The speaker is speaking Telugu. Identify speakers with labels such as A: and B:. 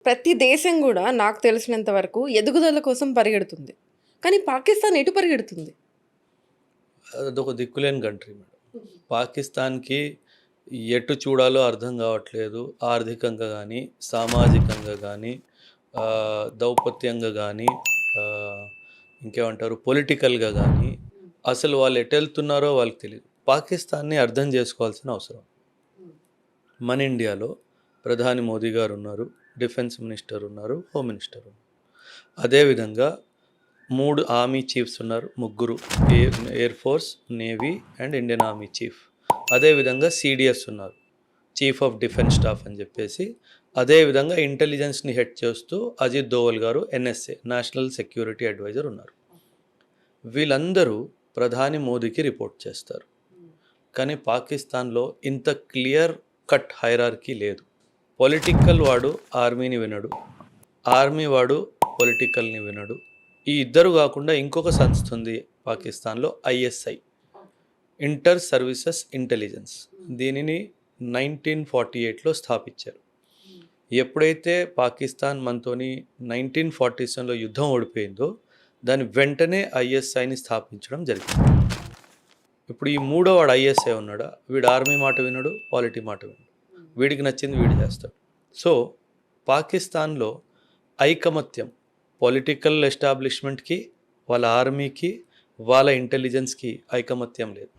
A: ప్రతి దేశం గూడా నాకు తెలిసినంత వరకు ఎదుగుదల కోసం పరిగెడుతుంది. కానీ పాకిస్తాన్ ఎటు పరిగెడుతుంది?
B: అదొక దిక్కులేని కంట్రీ మేడం. పాకిస్తాన్‌కి ఎటు చూడాలో అర్థం కావట్లేదు. ఆర్థికంగా గానీ, సామాజికంగా గానీ, దౌపత్యంగా గానీ, ఆహ్, ఇంకేమంటారు పొలిటికల్‌గా గానీ, అసలు వాళ్ళు ఎటెళ్తున్నారో వాళ్ళకి తెలీదు. పాకిస్తాన్‌ని అర్థం చేసుకోవాల్సిన అవసరం. మన ఇండియాలో ప్రధాని మోదీ గారున్నారు, డిఫెన్స్ మినిస్టర్ ఉన్నారు, హోమ్ మినిస్టర్ ఉన్నారు. అదేవిధంగా 3 ఆర్మీ చీఫ్స్ ఉన్నారు. ముగ్గురు air force, navy and Indian army chief. అదేవిధంగా సీడీఎస్ ఉన్నారు, చీఫ్ ఆఫ్ డిఫెన్స్ స్టాఫ్ అని చెప్పేసి. అదేవిధంగా ఇంటెలిజెన్స్ని హెడ్ చేస్తూ అజిత్ దోవల్ గారు ఎన్ఎస్ఏ, నేషనల్ సెక్యూరిటీ అడ్వైజర్ ఉన్నారు. వీళ్ళందరూ ప్రధాని మోదీకి రిపోర్ట్ చేస్తారు. కానీ పాకిస్తాన్లో ఇంత క్లియర్ కట్ హైరార్కీ లేదు. పొలిటికల్ వాడు ఆర్మీని వినడు, ఆర్మీ వాడు పొలిటికల్ని వినడు. ఈ ఇద్దరు కాకుండా ఇంకొక సంస్థ ఉంది పాకిస్తాన్లో, ఐఎస్ఐ, ఇంటర్ సర్వీసెస్ ఇంటెలిజెన్స్. దీనిని 1948లో స్థాపించారు. ఎప్పుడైతే పాకిస్తాన్ మనతోని 1947లో యుద్ధం ఓడిపోయిందో దాని వెంటనే ఐఎస్ఐని స్థాపించడం జరిగింది. ఇప్పుడు ఈ మూడో వాడు ఐఎస్ఐ ఉన్నాడా, వీడు ఆర్మీ మాట వినడు, పాలిటీ మాట వినడు, వీడికి నచ్చింది వీడు చేస్తాడు. సో పాకిస్తాన్లో ఐకమత్యం, పొలిటికల్ ఎస్టాబ్లిష్మెంట్కి, వాళ్ళ ఆర్మీకి, వాళ్ళ ఇంటెలిజెన్స్కి ఐకమత్యం లేదు.